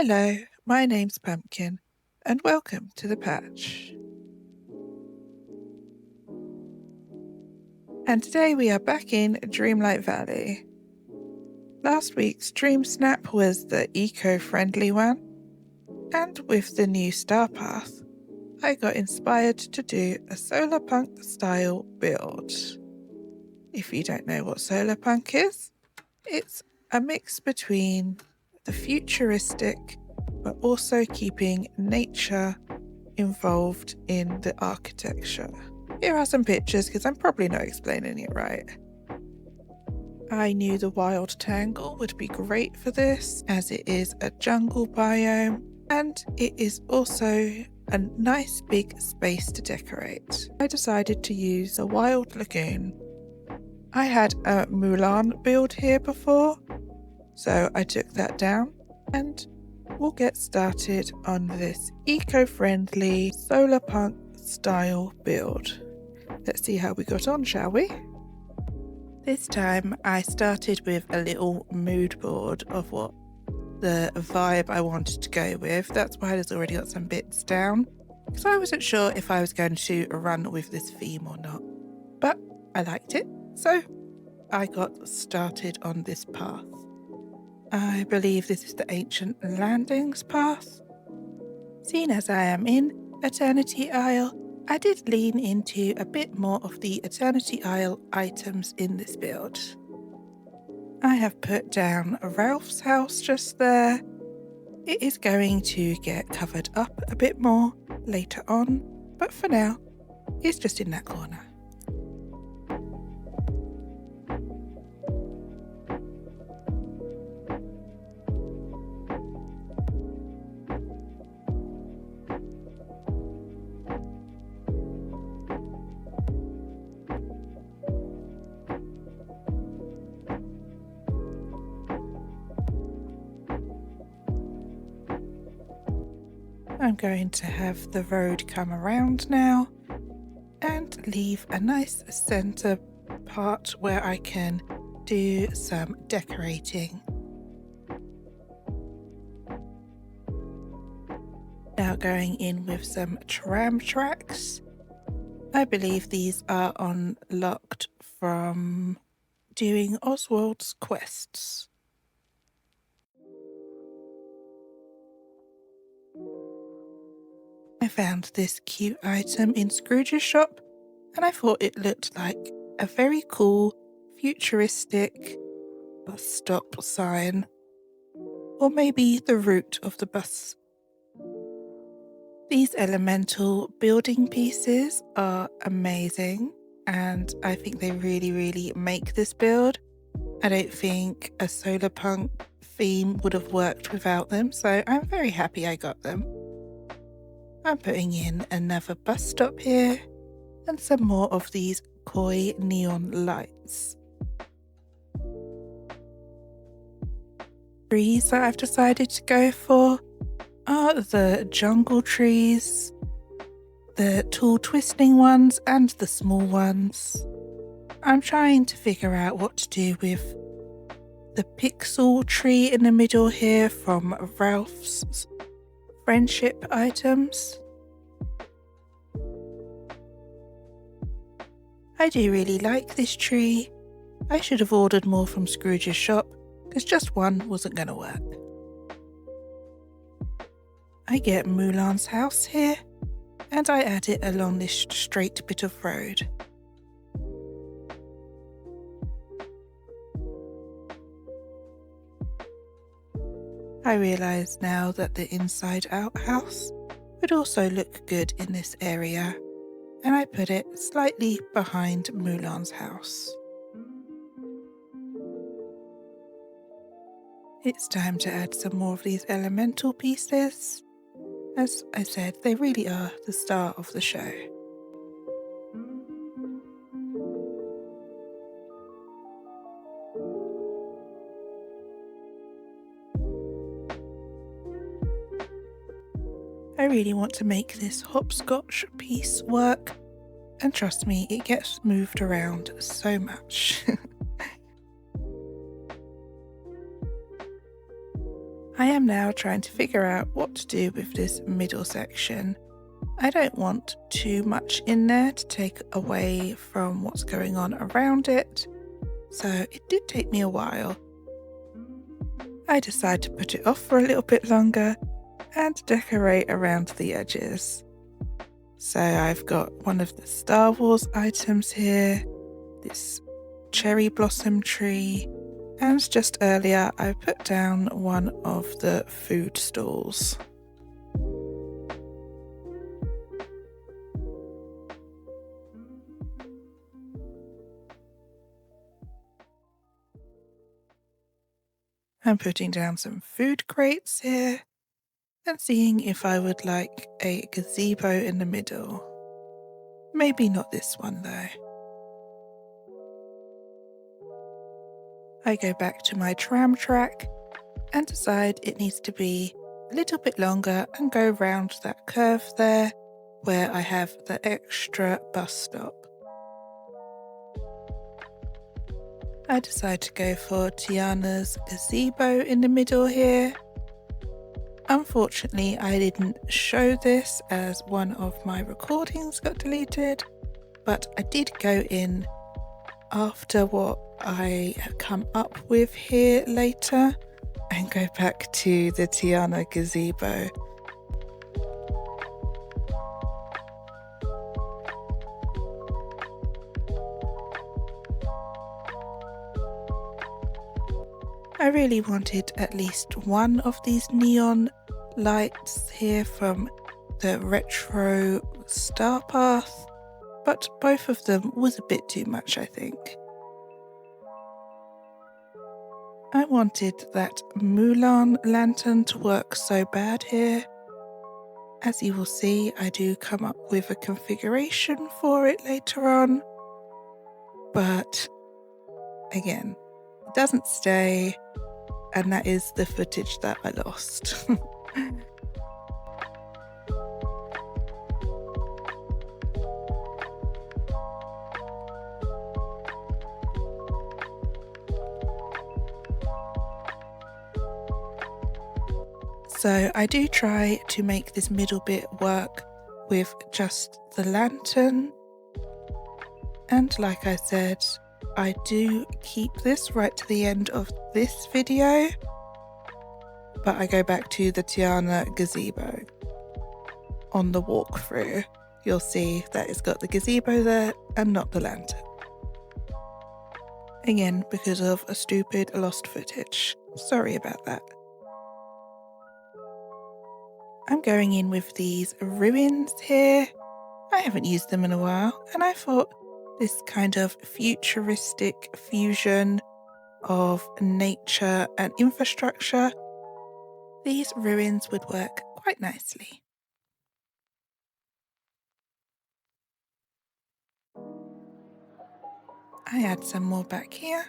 Hello, my name's Pumpkin, and welcome to the patch. And today we are back in Dreamlight Valley. Last week's Dream Snap was the eco-friendly one, and with the new star path, I got inspired to do a Solarpunk style build. If you don't know what Solarpunk is, it's a mix between the futuristic but also keeping nature involved in the architecture. Here are some pictures because I'm probably not explaining it right. I knew the wild tangle would be great for this as it is a jungle biome and it is also a nice big space to decorate. I decided to use a wild lagoon. I had a Mulan build here before, so I took that down and we'll get started on this eco-friendly Solarpunk style build. Let's see how we got on, shall we? This time I started with a little mood board of what the vibe I wanted to go with. That's why there's already got some bits down, because I wasn't sure if I was going to run with this theme or not. But I liked it, so I got started on this path. I believe this is the Ancient Landings path. Seeing as I am in Eternity Isle, I did lean into a bit more of the Eternity Isle items in this build. I have put down Ralph's house just there. It is going to get covered up a bit more later on, but for now, it's just in that corner. I'm going to have the road come around now and leave a nice center part where I can do some decorating. Now going in with some tram tracks. I believe these are unlocked from doing Oswald's quests. I found this cute item in Scrooge's shop and I thought it looked like a very cool futuristic bus stop sign, or maybe the route of the bus. These elemental building pieces are amazing and I think they really make this build. I don't think a Solarpunk theme would have worked without them, so I'm very happy I got them. I'm putting in another bus stop here and some more of these koi neon lights. Trees that I've decided to go for are the jungle trees, the tall twisting ones and the small ones. I'm trying to figure out what to do with the pixel tree in the middle here from Ralph's friendship items. I do really like this tree. I should have ordered more from Scrooge's shop because just one wasn't going to work. I get Mulan's house here and I add it along this straight bit of road. I realise now that the inside out house would also look good in this area, and I put it slightly behind Mulan's house. It's time to add some more of these elemental pieces. As I said, they really are the star of the show. I really want to make this hopscotch piece work, and trust me, it gets moved around so much. I am now trying to figure out what to do with this middle section. I don't want too much in there to take away from what's going on around it, so it did take me a while. I decided to put it off for a little bit longer and decorate around the edges. So I've got one of the Star Wars items here, this cherry blossom tree, and just earlier I put down one of the food stalls. I'm putting down some food crates here and seeing if I would like a gazebo in the middle. Maybe not this one though. I go back to my tram track and decide it needs to be a little bit longer and go round that curve there where I have the extra bus stop. I decide to go for Tiana's gazebo in the middle here. Unfortunately, I didn't show this as one of my recordings got deleted, but I did go in after what I come up with here later and go back to the Tiana gazebo. I really wanted at least one of these neon lights here from the retro star path, but both of them was a bit too much, I think. I wanted that Mulan lantern to work so bad here. As you will see, I do come up with a configuration for it later on, but again, it doesn't stay, and that is the footage that I lost. So I do try to make this middle bit work with just the lantern. And like I said, I do keep this right to the end of this video, but I go back to the Tiana gazebo. On the walkthrough, you'll see that it's got the gazebo there and not the lantern. Again, because of a stupid lost footage. Sorry about that. I'm going in with these ruins here. I haven't used them in a while, and I thought this kind of futuristic fusion of nature and infrastructure, these ruins would work quite nicely. I add some more back here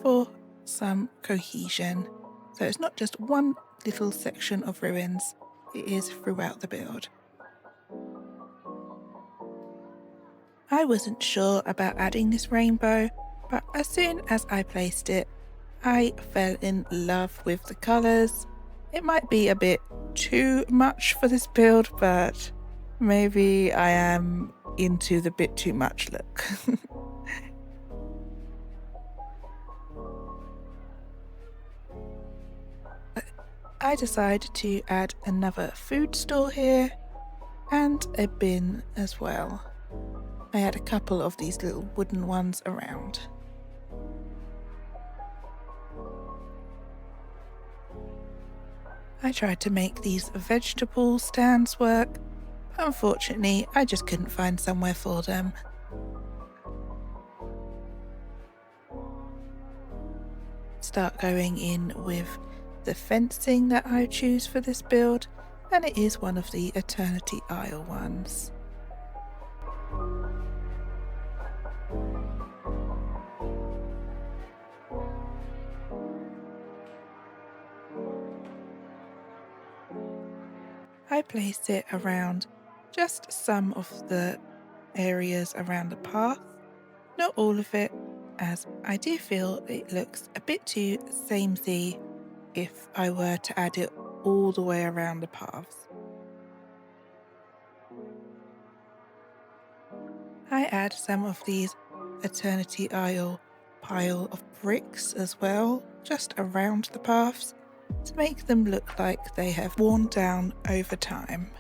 for some cohesion. So it's not just one little section of ruins, it is throughout the build. I wasn't sure about adding this rainbow, but as soon as I placed it, I fell in love with the colours. It might be a bit too much for this build, but maybe I am into the bit too much look. I decided to add another food store here and a bin as well. I had a couple of these little wooden ones around. I tried to make these vegetable stands work, but unfortunately I just couldn't find somewhere for them. Start going in with the fencing that I choose for this build, and it is one of the Eternity Isle ones. I place it around just some of the areas around the path, not all of it, as I do feel it looks a bit too samey if I were to add it all the way around the paths. I add some of these Eternity Isle pile of bricks as well, just around the paths, to make them look like they have worn down over time.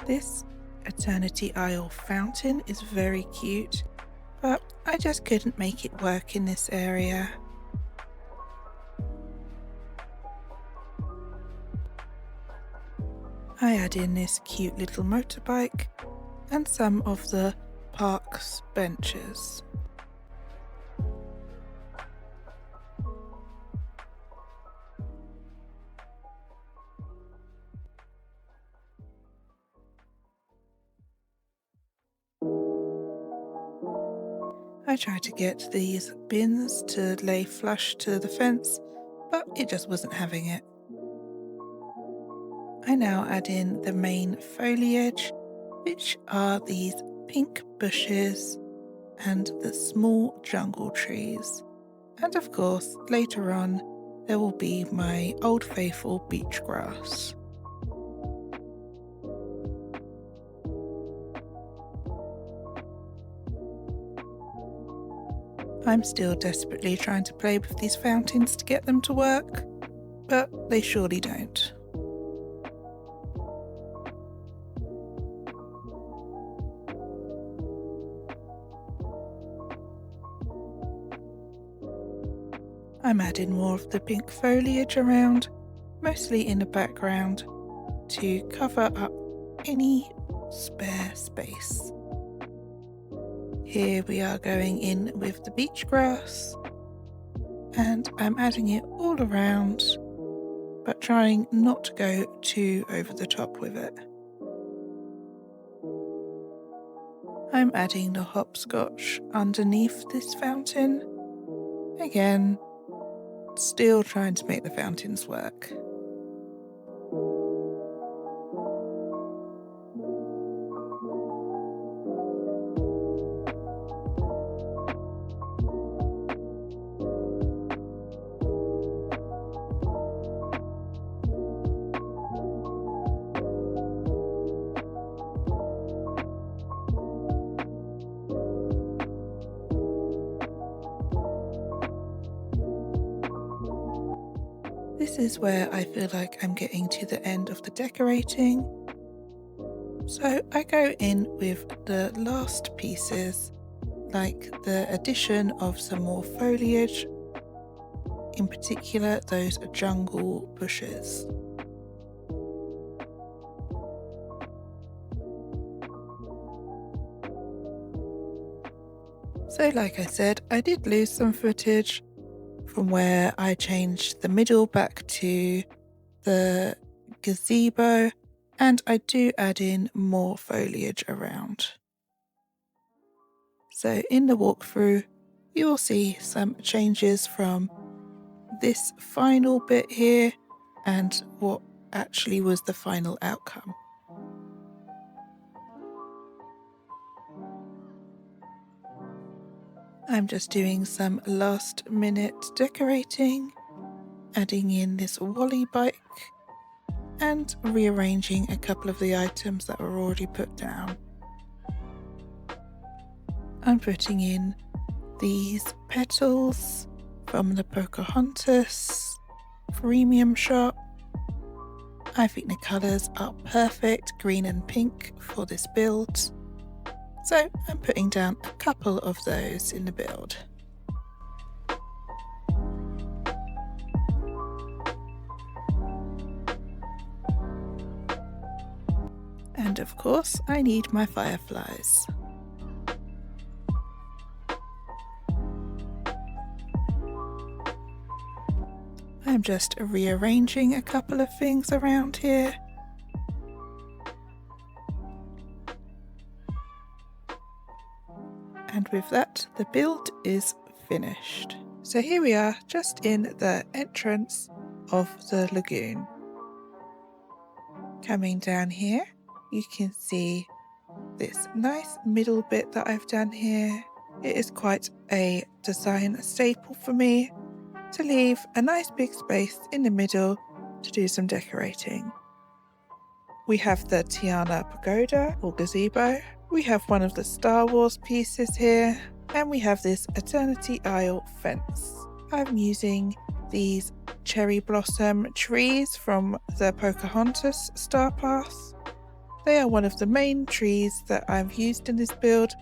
This Eternity Isle fountain is very cute, but I just couldn't make it work in this area. I add in this cute little motorbike and some of the park's benches. I tried to get these bins to lay flush to the fence, but it just wasn't having it. I now add in the main foliage, which are these pink bushes and the small jungle trees. And of course, later on, there will be my old faithful beach grass. I'm still desperately trying to play with these fountains to get them to work, but they surely don't. I'm adding more of the pink foliage around, mostly in the background, to cover up any spare space. Here we are going in with the beach grass, and I'm adding it all around, but trying not to go too over the top with it. I'm adding the hopscotch underneath this fountain. Again, still trying to make the fountains work. This is where I feel like I'm getting to the end of the decorating. So I go in with the last pieces, like the addition of some more foliage, in particular those jungle bushes. So like I said, I did lose some footage from where I changed the middle back to the gazebo, and I do add in more foliage around. So in the walkthrough, you will see some changes from this final bit here and what actually was the final outcome. I'm just doing some last minute decorating, adding in this Wally bike and rearranging a couple of the items that were already put down. I'm putting in these petals from the Pocahontas premium shop. I think the colours are perfect, green and pink, for this build. So I'm putting down a couple of those in the build. And of course, I need my fireflies. I'm just rearranging a couple of things around here. And with that, the build is finished. So here we are, just in the entrance of the lagoon. Coming down here, you can see this nice middle bit that I've done here. It is quite a design staple for me to leave a nice big space in the middle to do some decorating. We have the Tiana Pagoda or gazebo. We have one of the Star Wars pieces here, and we have this Eternity Isle fence. I'm using these cherry blossom trees from the Pocahontas Star Path. They are one of the main trees that I've used in this build,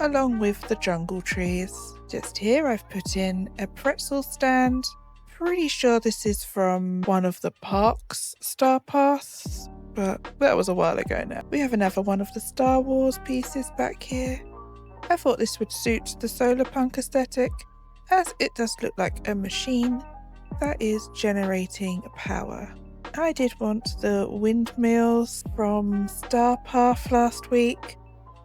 along with the jungle trees. Just here I've put in a pretzel stand. Pretty sure this is from one of the park's Star Paths, but that was a while ago now. We have another one of the Star Wars pieces back here. I thought this would suit the Solarpunk aesthetic, as it does look like a machine that is generating power. I did want the windmills from Star Path last week.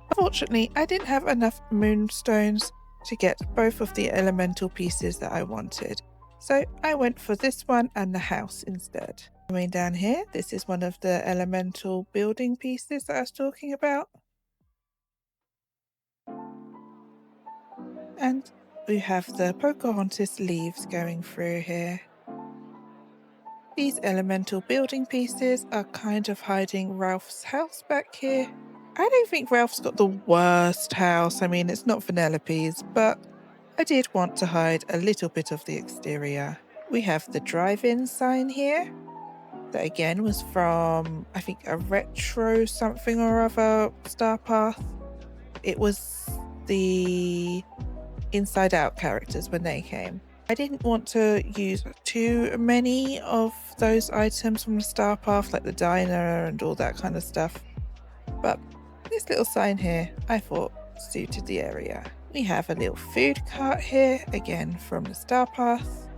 Unfortunately, I didn't have enough moonstones to get both of the elemental pieces that I wanted, so I went for this one and the house instead. Coming down here, this is one of the elemental building pieces that I was talking about. And we have the Pocahontas leaves going through here. These elemental building pieces are kind of hiding Ralph's house back here. I don't think Ralph's got the worst house. I mean, it's not Vanellope's, but I did want to hide a little bit of the exterior. We have the drive-in sign here. That again was from, I think, a retro something or other Star Path. It was the Inside Out characters when they came. I didn't want to use too many of those items from the Star Path, like the diner and all that kind of stuff. But this little sign here, I thought suited the area. We have a little food cart here, again from the Star Path.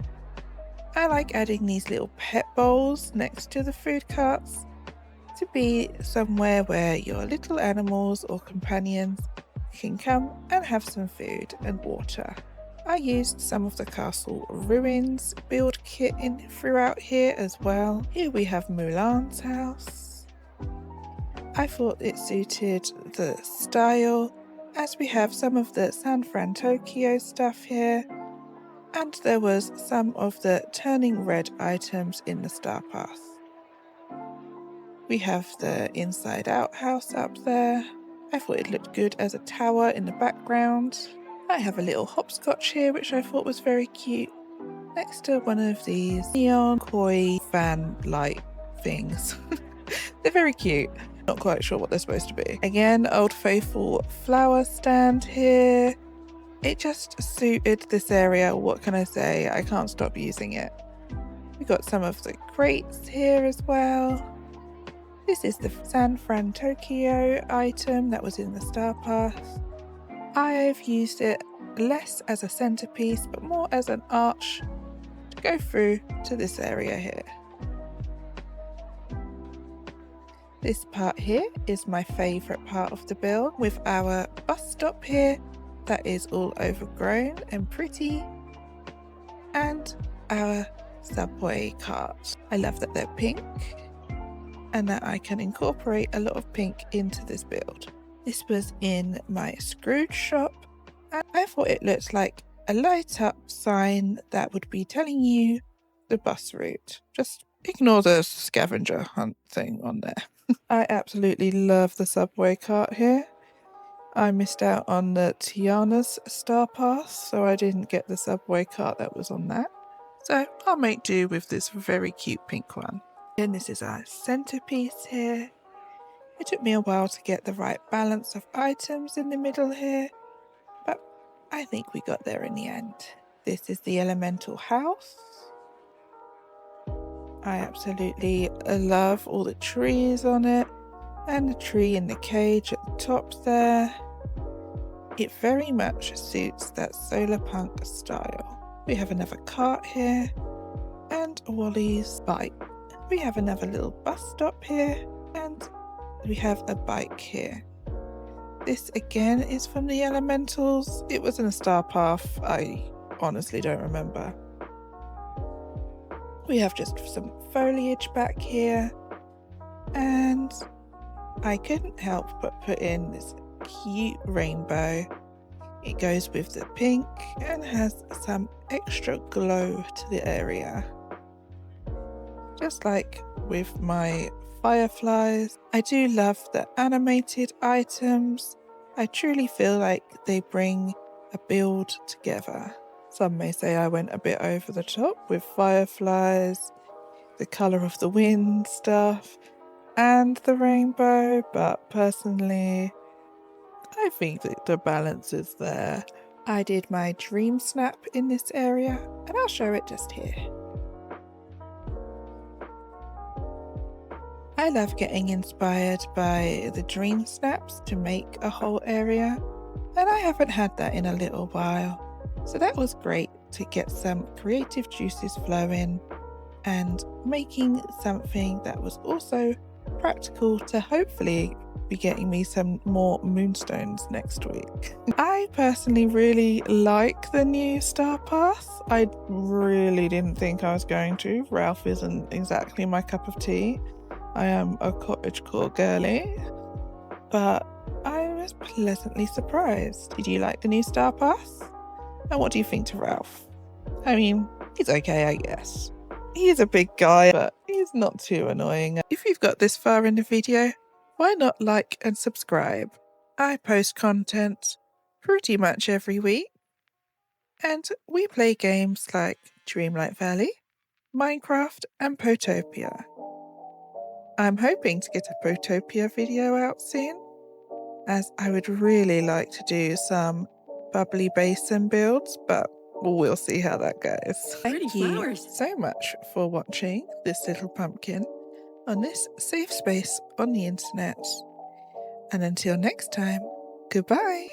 I like adding these little pet bowls next to the food carts to be somewhere where your little animals or companions can come and have some food and water. I used some of the castle ruins build kit in throughout here as well. Here we have Mulan's house. I thought it suited the style, as we have some of the San Fran Tokyo stuff here, and there was some of the turning red items in the Star Path. We have the Inside Out house up there. I thought it looked good as a tower in the background. I have a little hopscotch here, which I thought was very cute, next to one of these neon koi fan light things. They're very cute. Not quite sure what they're supposed to be. Again, Old Faithful flower stand here. It just suited this area. What can I say? I can't stop using it. We got some of the crates here as well. This is the San Fran Tokyo item that was in the Star Path. I've used it less as a centerpiece, but more as an arch to go through to this area here. This part here is my favourite part of the build, with our bus stop here that is all overgrown and pretty, and our subway cart. I love that they're pink and that I can incorporate a lot of pink into this build. This was in my Scrooge shop, and I thought it looked like a light up sign that would be telling you the bus route. Just ignore the scavenger hunt thing on there. I absolutely love the subway cart here. I missed out on the Tiana's Star Path, so I didn't get the subway cart that was on that. So I'll make do with this very cute pink one. And this is our centerpiece here. It took me a while to get the right balance of items in the middle here, but I think we got there in the end. This is the elemental house. I absolutely love all the trees on it, and the tree in the cage at the top there. It very much suits that Solarpunk style. We have another cart here, and Wally's bike. We have another little bus stop here, and we have a bike here. This again is from the elementals. It was in a Star Path. I honestly don't remember. We have just some foliage back here, and I couldn't help but put in this cute rainbow. It goes with the pink and has some extra glow to the area. Just like with my fireflies, I do love the animated items. I truly feel like they bring a build together. Some may say I went a bit over the top with fireflies, the colour of the wind stuff, and the rainbow, but personally, I think that the balance is there. I did my dream snap in this area, and I'll show it just here. I love getting inspired by the dream snaps to make a whole area, and I haven't had that in a little while. So that was great to get some creative juices flowing and making something that was also practical to hopefully be getting me some more moonstones next week. I personally really like the new star path. I really didn't think I was going to. Ralph isn't exactly my cup of tea. I am a cottagecore girly, but I was pleasantly surprised. Did you like the new star path? And what do you think to Ralph? I mean, he's okay, I guess. He's a big guy, but he's not too annoying. If you've got this far in the video, why not like and subscribe? I post content pretty much every week, and we play games like Dreamlight Valley, Minecraft, and Potopia. I'm hoping to get a Potopia video out soon, as I would really like to do some bubbly basin builds, but we'll see how that goes. Thank you so much for watching this little pumpkin on this safe space on the internet. And until next time, goodbye.